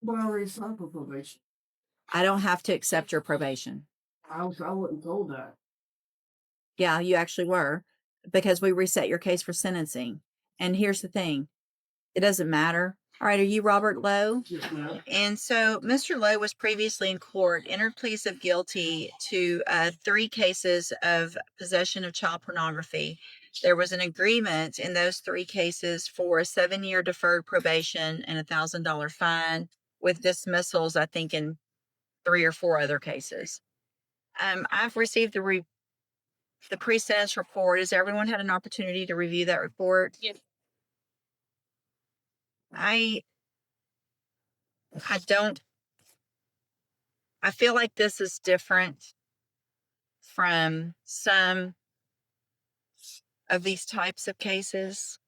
But I already signed for probation. I don't have to accept your probation. I wasn't told that. Yeah, you actually were, because we reset your case for sentencing. And here's the thing, it doesn't matter. All right, are you Robert Lowe? Yes, ma'am. And so Mr. Lowe was previously in court, entered pleas of guilty to 3 cases of possession of child pornography. There was an agreement in those 3 cases for a 7-year deferred probation and $1,000 fine, with dismissals, I think, in 3 or 4 other cases. I've received the pre-sentence report. Has everyone had an opportunity to review that report? Yes. I don't. I feel like this is different from some of these types of cases,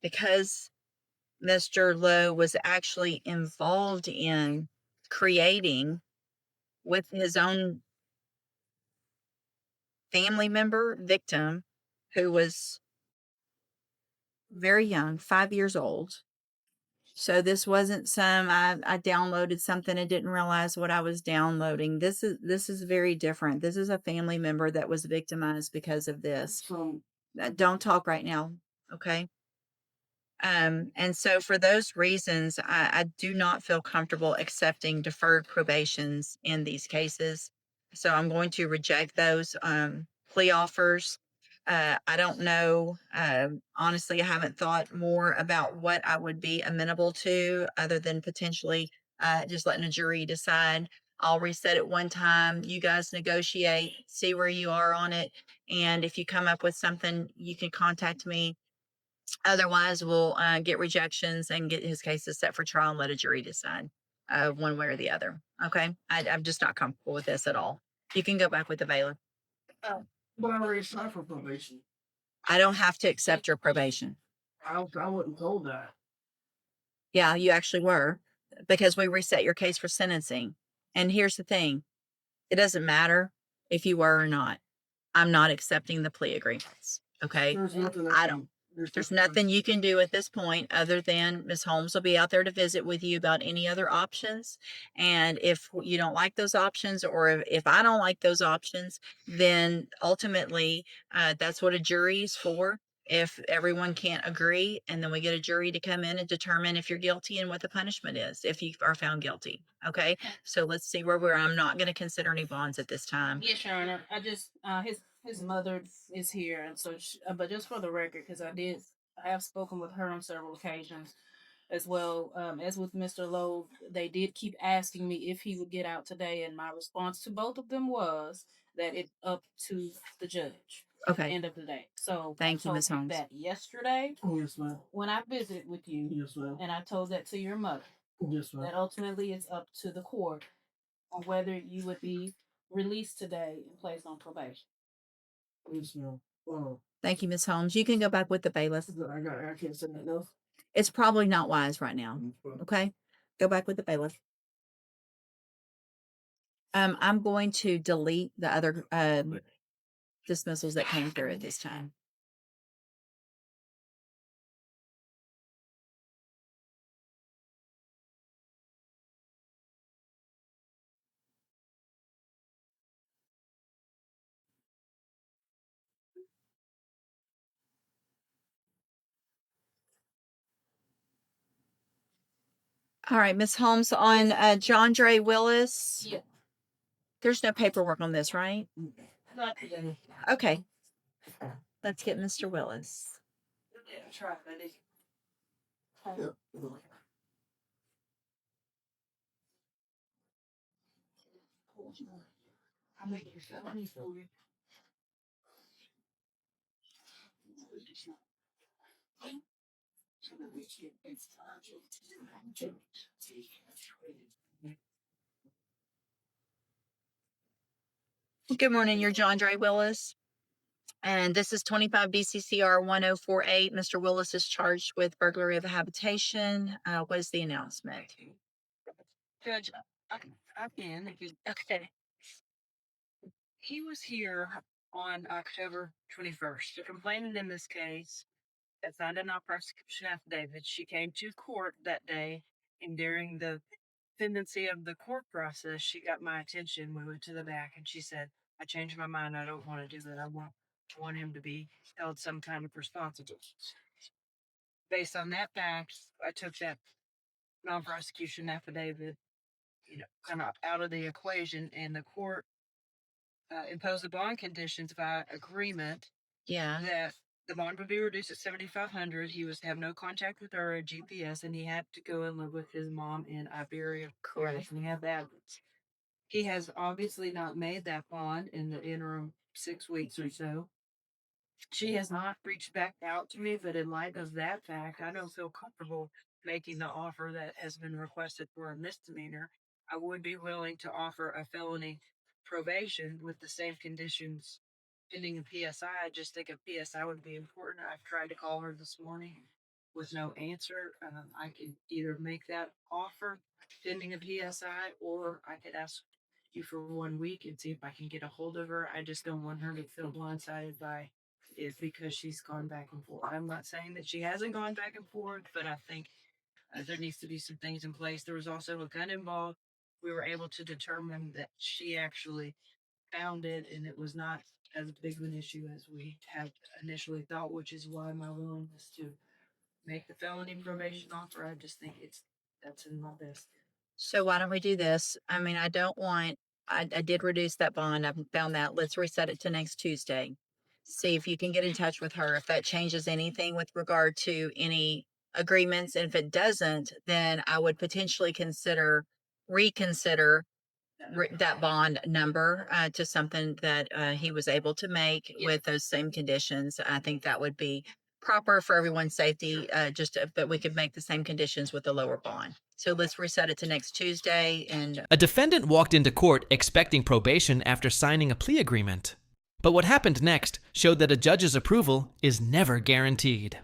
because Mr. Lowe was actually involved in creating, with his own family member victim, who was very young, 5 years old. So this wasn't I downloaded something and didn't realize what I was downloading. This is very different. This is a family member that was victimized because of this. So Don't talk right now, okay? And so for those reasons, I do not feel comfortable accepting deferred probations in these cases. So I'm going to reject those plea offers. I don't know. Honestly, I haven't thought more about what I would be amenable to, other than potentially just letting a jury decide. I'll reset it one time. You guys negotiate, see where you are on it. And if you come up with something, you can contact me. Otherwise, we'll get rejections and get his cases set for trial and let a jury decide one way or the other. Okay. I'm just not comfortable with this at all. You can go back with the bailiff. but I already signed for probation. I don't have to accept your probation. I wasn't told that. Yeah, you actually were, because we reset your case for sentencing. And here's the thing, it doesn't matter if you were or not. I'm not accepting the plea agreements. Okay. There's nothing I don't. There's nothing you can do at this point other than Ms. Holmes will be out there to visit with you about any other options. And if you don't like those options, or if I don't like those options, then ultimately that's what a jury is for. If everyone can't agree, and then we get a jury to come in and determine if you're guilty and what the punishment is if you are found guilty. Okay. So let's see where we're. I'm not going to consider any bonds at this time. Yes, Your Honor. I just his mother is here, and so but just for the record, because I have spoken with her on several occasions, as well as with Mr. Lowe. They did keep asking me if he would get out today, and my response to both of them was that it's up to the judge. Okay. End of the day. So Thank you, I Ms. told Holmes. that yesterday. Yes, ma'am. When I visited with you. Yes, ma'am. And I told that to your mother. Yes, ma'am. That ultimately is up to the court on whether you would be released today and placed on probation. Yes, ma'am. Thank you, Ms. Holmes. You can go back with the bailiff. I can't say nothing else. It's probably not wise right now. Okay. Go back with the bailiff. I'm going to delete the other dismissals that came through at this time. All right, Ms. Holmes, on John Dre Willis. Yeah. There's no paperwork on this, right? Not today. Okay. Let's get Mr. Willis. Yeah, try it. I'll make you something for you. Good morning. You're John Dre Willis. And this is 25 DCCR 1048. Mr. Willis is charged with burglary of a habitation. What is the announcement? Judge, I can. Okay. He was here on October 21st. The complainant in this case that signed a non-prosecution affidavit. She came to court that day And during the pendency of the court process, she got my attention. We went to the back and she said, I changed my mind. I don't want to do that. I want him to be held some kind of responsible. Based on that fact, I took that non-prosecution affidavit, kind of out of the equation, and the court imposed the bond conditions by agreement. Yeah. That the bond would be reduced at $7,500. He was have no contact with her or GPS, and he had to go and live with his mom in Iberia. Correct. And he had that. He has obviously not made that bond in the interim 6 weeks or so. She has not reached back out to me, but in light of that fact, I don't feel comfortable making the offer that has been requested for a misdemeanor. I would be willing to offer a felony probation with the same conditions pending a PSI. I just think a PSI would be important. I've tried to call her this morning with no answer. I could either make that offer pending a PSI, or I could ask you for 1 week and see if I can get a hold of her. I just don't want her to feel blindsided by it because she's gone back and forth. I'm not saying that she hasn't gone back and forth, but I think there needs to be some things in place. There was also a gun involved. We were able to determine that she actually found it, and it was not as big of an issue as we had initially thought, which is why my willingness to make the felony probation offer, I just think that's in my best. So why don't we do this? I mean, I did reduce that bond. I found that. Let's reset it to next Tuesday. See if you can get in touch with her. If that changes anything with regard to any agreements. And if it doesn't, then I would potentially reconsider that bond number to something that he was able to make with those same conditions. I think that would be proper for everyone's safety, but we could make the same conditions with a lower bond. So let's reset it to next Tuesday. And a defendant walked into court expecting probation after signing a plea agreement. But what happened next showed that a judge's approval is never guaranteed.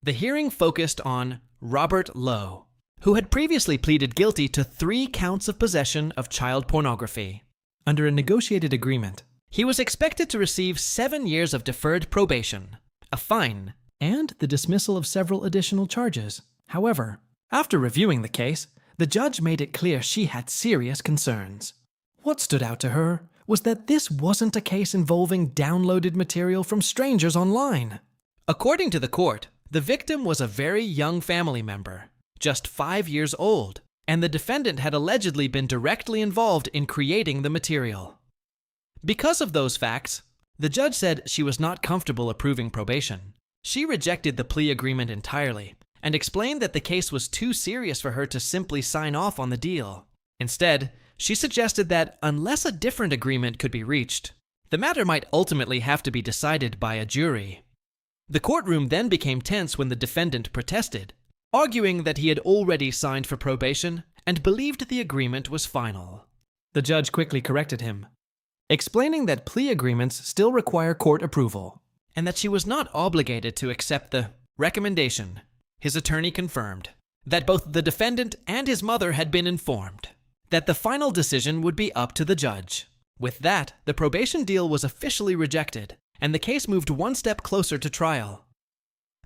The hearing focused on Robert Lowe, who had previously pleaded guilty to 3 counts of possession of child pornography. Under a negotiated agreement, he was expected to receive 7 years of deferred probation, a fine, and the dismissal of several additional charges. However, after reviewing the case, the judge made it clear she had serious concerns. What stood out to her was that this wasn't a case involving downloaded material from strangers online. According to the court, the victim was a very young family member, just 5 years old, and the defendant had allegedly been directly involved in creating the material. Because of those facts, the judge said she was not comfortable approving probation. She rejected the plea agreement entirely and explained that the case was too serious for her to simply sign off on the deal. Instead, she suggested that unless a different agreement could be reached, the matter might ultimately have to be decided by a jury. The courtroom then became tense when the defendant protested, arguing that he had already signed for probation and believed the agreement was final. The judge quickly corrected him, explaining that plea agreements still require court approval, and that she was not obligated to accept the recommendation. His attorney confirmed that both the defendant and his mother had been informed that the final decision would be up to the judge. With that, the probation deal was officially rejected, and the case moved one step closer to trial.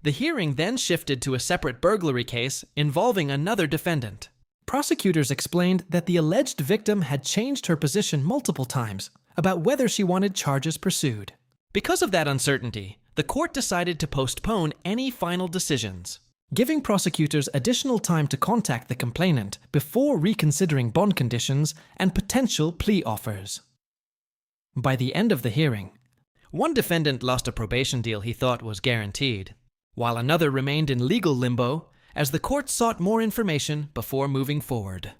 The hearing then shifted to a separate burglary case involving another defendant. Prosecutors explained that the alleged victim had changed her position multiple times about whether she wanted charges pursued. Because of that uncertainty, the court decided to postpone any final decisions, giving prosecutors additional time to contact the complainant before reconsidering bond conditions and potential plea offers. By the end of the hearing, one defendant lost a probation deal he thought was guaranteed, while another remained in legal limbo as the court sought more information before moving forward.